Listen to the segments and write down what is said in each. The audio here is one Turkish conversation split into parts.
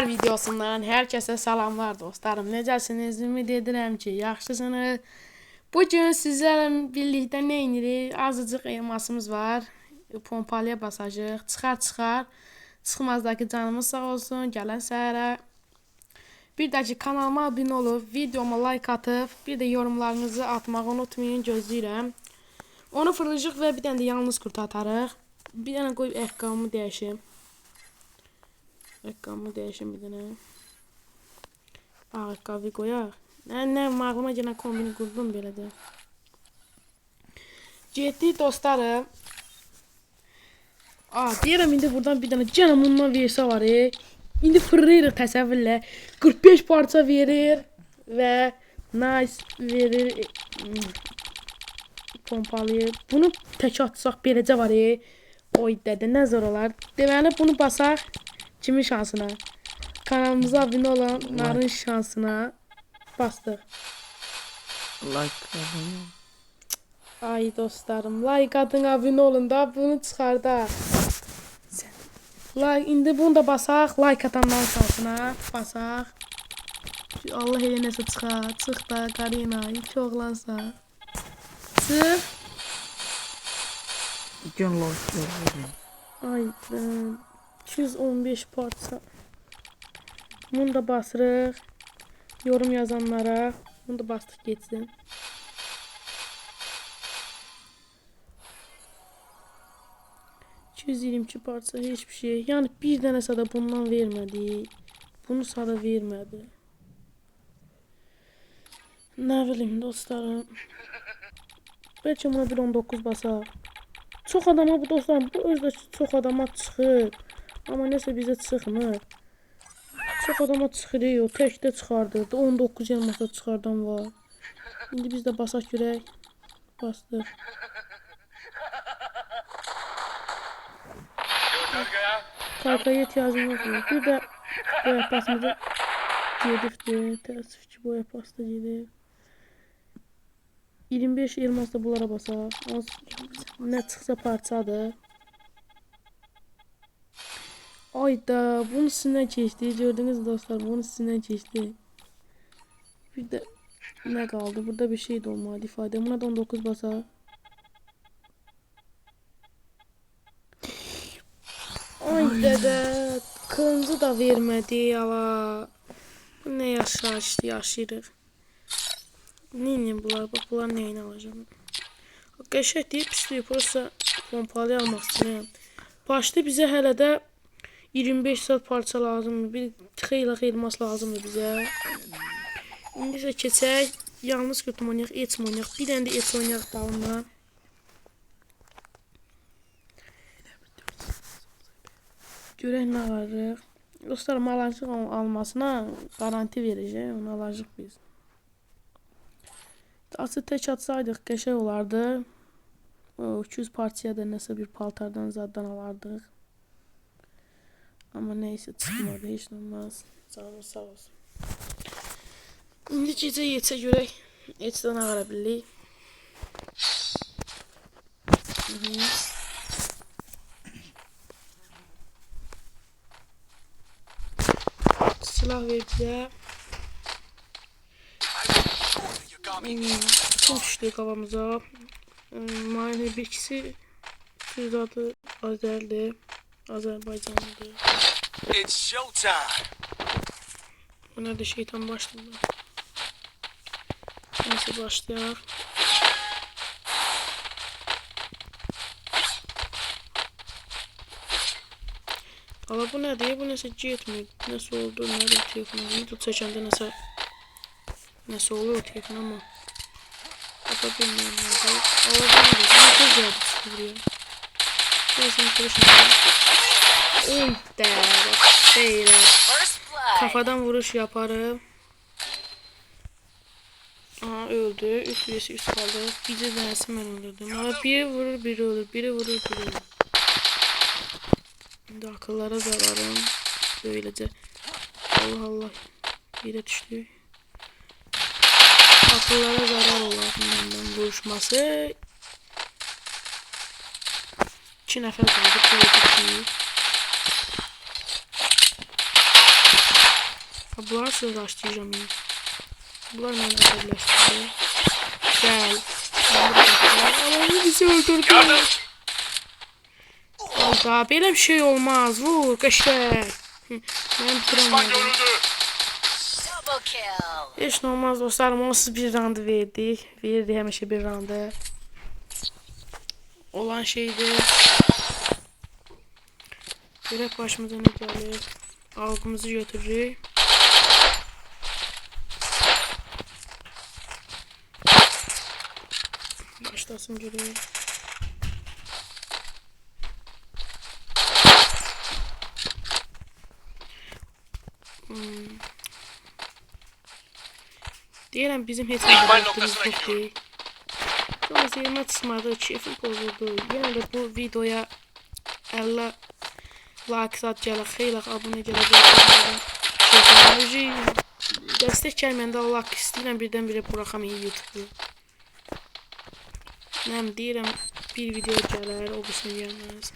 Videosundan herkese salamlar dostlarım. Necəsiniz? Ümid edirəm ki, yaxşısınız. Bugün sizlərlə birlikdə nə edirik? Azıcıq elmasımız var. Pompalıya basacağıq. Çıxar. Çıxmazdakı canımız sağ olsun. Gələn səhərə. Bir də ki, kanalıma abunə olub, videoma like atıb, bir də yorumlarınızı atmağı unutmayın. Gözləyirəm. Onu fırlayacaq və bir dənə də yalnız kurt atarıq. Bir dənə qoyub ayaqqabımı dəyişim. Ayaqqabımı dəyişim bir dənə. Ayaqqabı qoyaq. Nə ağlıma gələn kombini qurdum belə də. Getdik dostlarım. Deyirəm indi buradan bir dənə canım bundan versə var. İndi fırlayırıq təsəvvürlə. 45 parça verir və nice verir. Pompalıyı. Bunu tək atsaq beləcə var. Oy dədə nə zor olar. Deməli bunu basaq. Kimin şansına? Kanalımıza abunə olanların şansına bastıq. Like abunə. Ay dostlarım, like atın, abunə olun da bunu çıxardaq. Like, indi bunu da basaq, like atanların şansına basaq. Allah elə nəsə çıxar. Çıx da Karina, iki oğlansa. Çıx. Gün like verir. Ay 215 parça. Bunu da basırıq. Yorum yazanlara. Bunu da bastık geçsin. $222 parça hiçbir şey. Yani bir dənəsə də bundan vermədi. Bunu sada vermədi. Nə bilim dostlarım. Bəlkə buna bir 19 basaq. Çox adama bu dostlarım. Bu özdə çox adama çıxır. Amma nəsə bizə çıxmır. Çox adama çıxır. O təkdə çıxardırdı. 19 elmasa çıxardan var. İndi biz də basaq görək. Bastıq. Kartaya ihtiyacım yok. Bir de boya pasmada gedibdir. Təəssüf ki boya pasta gedib. 25 elmasda bunlara basaq. Nə çıxsa parçadır. Ayda bunun üstündən keçdi. Gördünüz dostlar, bunun üstündən keçdi. Bir də nə qaldı? Burada bir şey də olmadı ifadə. Buna da 19 basaq. Ay dədə, kılıncı da vermədi ala. Bu nə yaşayırıq. Neyini bunlar? Bax bunlar neyini alacağım. Qəşək deyib pisliyib. Prosta pompalı almaq istəyirəm. Başda bizə hələ də 25 saat parça lazımdır. Bir xeyli elmas lazımdır bizə. İndi isə keçək. Yalnız götüm oynayaq, etm oynayaq. Bir dənə də et oynayaq dalından. Görək nə alırıq. Dostlarım alacaq almasına garanti verəcək. Onu alacaq biz. Açı tək atsaydıq qəşək olardı. 200 parçaya da nəsə bir paltardan zaddan alardıq. Amma neysə çıxmadı, heç nə olmaz. Canım sağ olsun. İndi gecə yetsə görək. Etdən ağara bilirik. Silah ver bizə. Kim düşdü qavamıza. Mayını bir ikisi söz adı Azərdir. Azərbaycanlıdır. It's showtime. Bu nədir şeytan başladı. Neyse başlayaq. Ama bu nədir? Bu nəsə getmir. Nəsə oldu? Nədir telefonu? Video çəkəndə nəsə olur telefon amma. Baka bilmirəm nədir. Allah bilmirəm. Bu tez gəldi çıxdı buraya. Neyse konuşmayalım. Belə. Kafadan vuruş yaparım. Aha öldü. 3 vs 3 kaldı. Bir de denesi ben öldürdüm. Ama biri vurur biri ölür. Biri vurur biri ölür. Şimdi akıllara zararım. Böylece. Allah Allah. Biri düştü. Akıllara zarar olur. Bundan vuruşması. 2 nəfər qaldı. Ha, bunlar söz açlayacağım ya. Bunlar beni əsəbləşdirdi. Gəl. Allah'ım bizi öldürdü. Yardım. Hayda, belə bir şey olmaz. Vur, qəşəng. Ben Düşman bitirəmədim. görüldü. Double kill. Heç nə olmaz dostlarım. Onsuz bir roundu verdik. Verdik həmişə bir roundu. Olan şeydir. Görək başımıza nə gəlir. Algımızı götürürük. Başlasın görək. Deyirəm bizim heç İkmal vaxtımız noktasına yox gidiyorum. deyil. Sonra yerime çıxmadı, keyfim pozuldu. Yenə də bu videoya 50 like sat gələk, xeyli abunə gələcək. Dəstək gəlməyəndə Allah istəyirəm birdən-birə buraxam YouTube-u. Nəm deyirəm bir video gələr, o birisine gəlməz.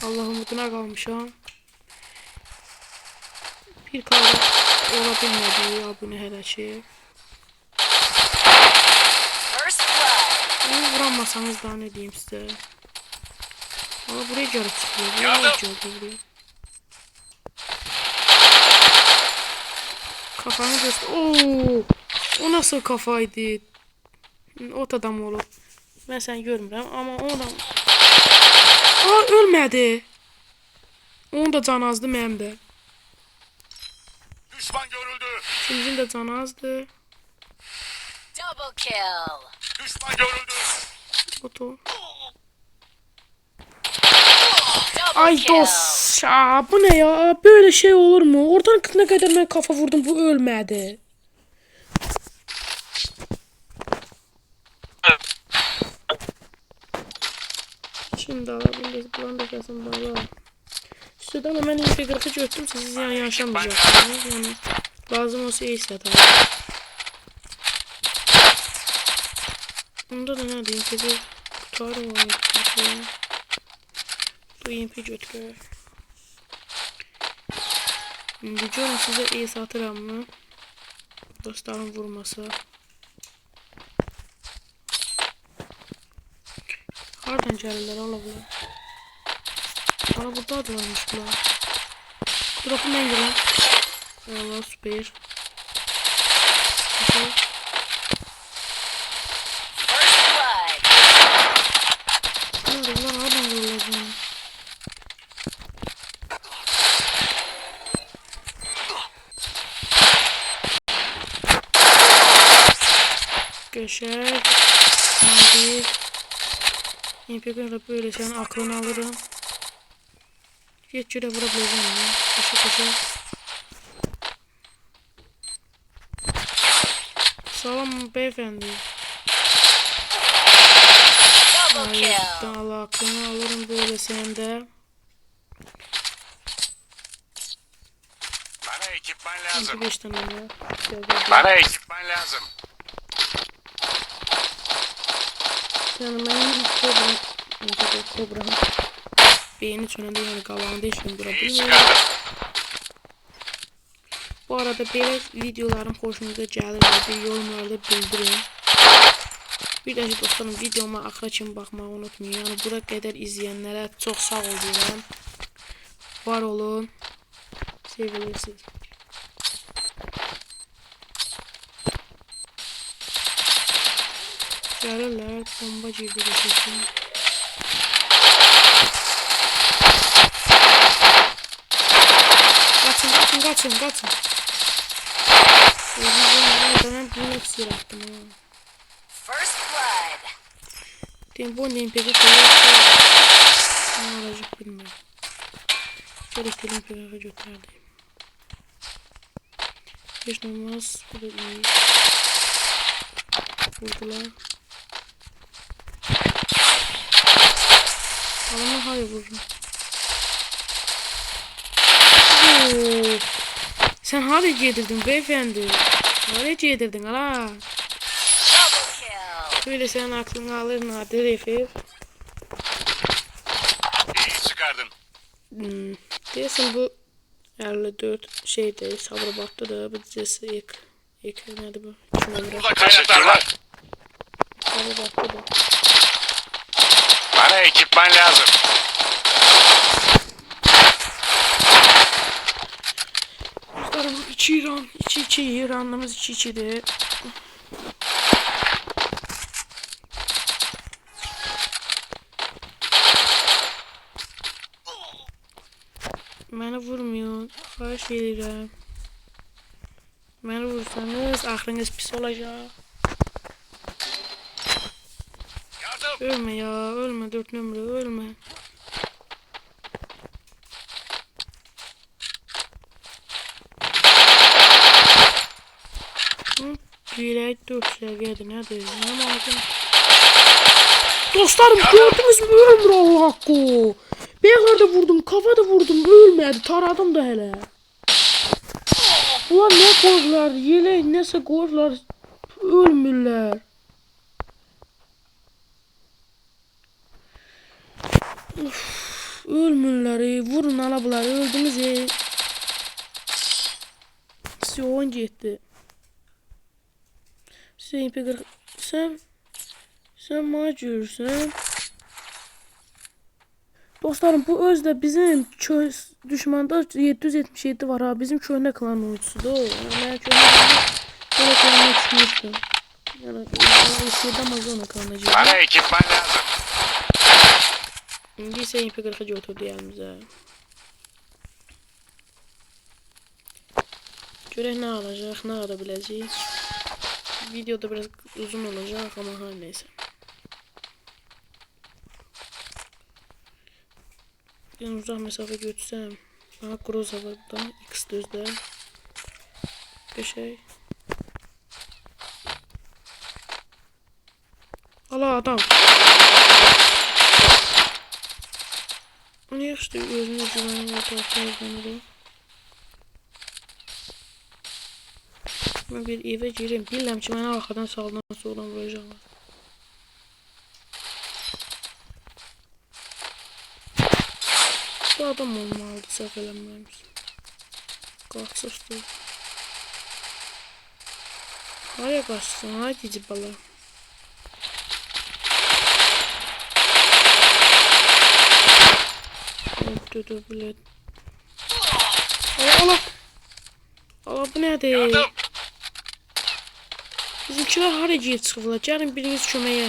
Allah umuduna qalmışam. Bir kadar ola bilmədi abunə hələ ki. First blood. Onu vuranmasanız daha ne diyeyim size. Valla buraya görüp çıkıyor. Buraya gördü buraya. Kafanı göster. Oo! O nasıl kafaydı? Ot adam olur. Ben sen görmürəm ama o adam... Aa, ölmedi. Onun da canı azdı mənim də. Düşman görüldü. İkimizin de canı azdı. Double kill. Düşman görüldü. Oto. Double Ay kill. dost. Aa, bu ne ya? Böyle şey olur mu? Oradan ne kadar ben kafa vurdum, bu ölmedi. Şimdi alabiliriz. Bulan da kesin bağlı. Üstüden hemen MP40'ı götürdüm. Siz yani yaşamayacaksınız. Yani lazım olsa iyi satar. Bunda da nerede MP1 tutarım onu. Bu MP götürür. Biliyorum size iyi satıram mı? Dostlarım vurması. Hardan gəlirlər ola bunlar? Ana burada adlanmış bunlar. Drop'u mən gələm. Allah süper. Okay. First blood. Nerede bunlar hardan vurulacağını? Geçer. Hadi. MP1'le böyle senin aklını alırım. Geç şöyle vurabileceğim ya. Koşa koşa. Salam beyefendi. Double kill. Allah aklını alırım böyle senin de. Bana ekipman lazım. 5 tane ya. Bana ekipman lazım. Yani benim kobram. Beyni çönəndə yani qalanında heç gün dura İyi bilmirəm. çıkardım. Bu arada belə videolarım xoşunuza gəlirsə yorumlarda bildirin. Bir də dostlarım videoma axıra kimi baxmağı unutmayın. Yəni bura qədər izləyənlərə çox sağ ol deyirəm. Var olun. Sevilirsiniz. Gəlirlər, bomba girdi geçirsin. Kaçın. Ben bunu iksir attım ha. First blood. Tempo nem pega coisa. Ne olacak bilmiyorum. Gerekli pega götürdüm. Hiç olmaz. Bu da iyi. Vurdular. Ama hayır vururum. Oo. Sen hadi yedirdin beyefendi. Hadi yedirdin hala. Double kill. Böyle senin aklını alır nadir herif. İyi çıkardın. Diyorsun bu 54 şeyde Sabirabad'da da bir dizesi ek nedir bu? 2 numara. Burada kaynaklar var. Sabirabad'da da. Bana ekipman lazım. Dostlarım içi İran, içi İran'ımız içidir. Məni vurmuyor. Xahiş edirəm. Məni vursanız axırınız pis olacaq. Yardım. Ölme ya, ölme 4 numara, ölme. Direkt 4 seviyedir, nedir? Ne malum? Dostlarım gördünüz mü? Ölmür Allah haqqı. Beyğlarda vurdum, kafada vurdum, ölmedi, taradım da hele. Ulan ne qoydular, yelek nəsə qoydular, ölmürlər. Ölmürlər, vurun ala bunları, öldünüz ey. Oyun getdi. Hüseyin Pekar, sen bana görürsən. Dostlarım bu özde bizim düşmanda 777 var ha, bizim köhnə klan oyuncusudur. Yani köhnə klanına çıkmıştım. Yani şeyden Amazon'a klanacağım. Bana ekipman lazım. İndi isə MP40 götürdü elimizə. Görək nə alacaq, nə ala biləcək. Videoda biraz uzun olacaq ama her neyse. Ben uzak mesafe götürsem. Aha Groza var burada. X düzde. Bir şey. Ala adam. O niye işte özüne güvenli ortalıklardan. Ben bir eve gireyim. Bilmem ki bana arkadan sağdan soldan vuracaklar. Bu adam olmalıdır səhv eləmirəmsə. Qaçışdı. Haya qaçsın, hay cici bala. Dur, bilet. Ala. Ala bu nədir? Yardım. Bizimkilər hara girib çıxıblar? Gəlin biriniz köməyə.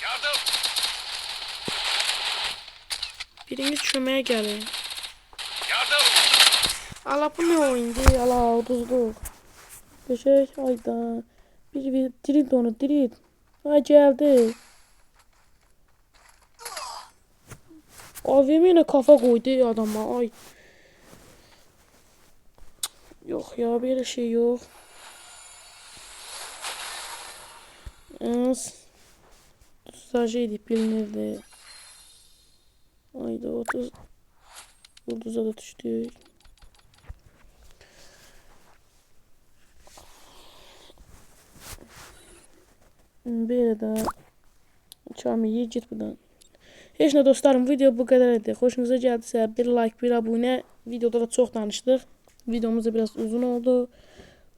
Yardım. Biriniz köməyə gəlin. Yardım. Ala bu ne oyundu? Ala uduzduq. Beşək ayda. Bir dirit onu dirit. Ay geldi. AVM ile kafa koydu adama. Ay. Yok ya böyle şey yok. Sadece bilinirdi. Ayda 30 Yıldız'a da düştük. Böyle de çarmıya git buradan. Heç nə dostlarım, video bu qədər idi. Xoşunuza gəldisə bir like, bir abunə. Videoda da çox danışdıq. Videomuz da biraz uzun oldu.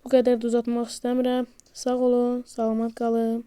Bu qədər də uzatmaq istəmirəm. Sağ olun, salamat qalın.